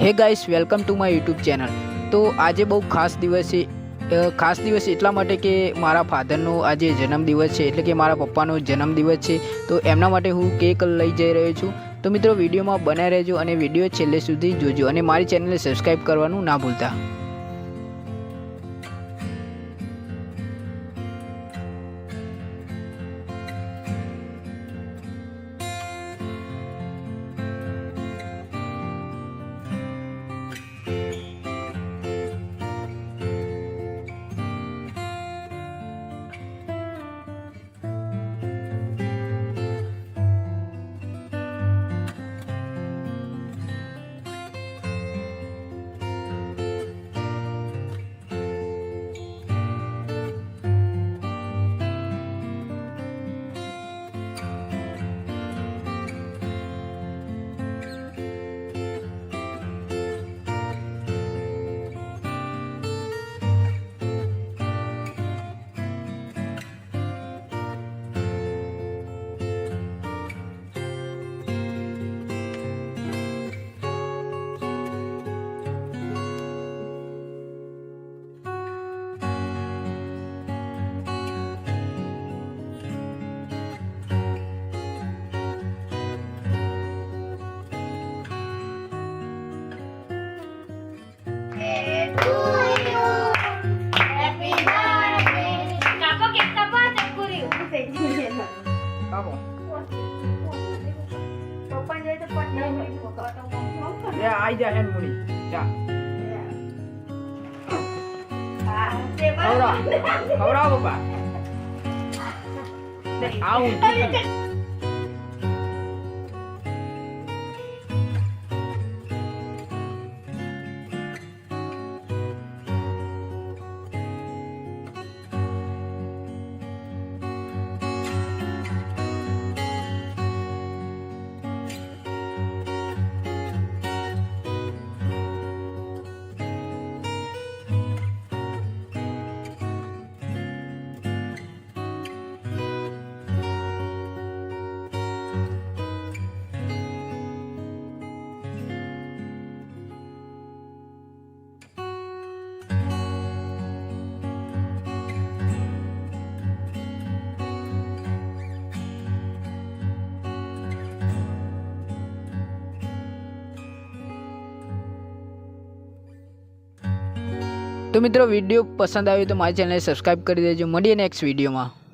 હે guys, welcome to my YouTube channel. તો આજે બહુ ખાસ દિવસ છે। ખાસ દિવસ એટલા માટે કે મારા ફાધરનો આજે જન્મદિવસ છે, એટલે કે મારા પપ્પાનો જન્મદિવસ છે। તો એમના માટે હું કેક લઈ જઈ રહ્યો છું। તો મિત્રો વિડીયોમાં બન્યા રહેજો અને વિડીયો છેલ્લે સુધી જોજો અને મારી ચેનલને સબસ્ક્રાઈબ કરવાનું ના ભૂલતા। आई जा हैंड मुड़ी जा खवरा बाबा आऊं तो मित्रों वीडियो पसंद आए तो मारी चैनल सब्सक्राइब कर दीजिए। મળીએ નેક્स्ट वीडियो में।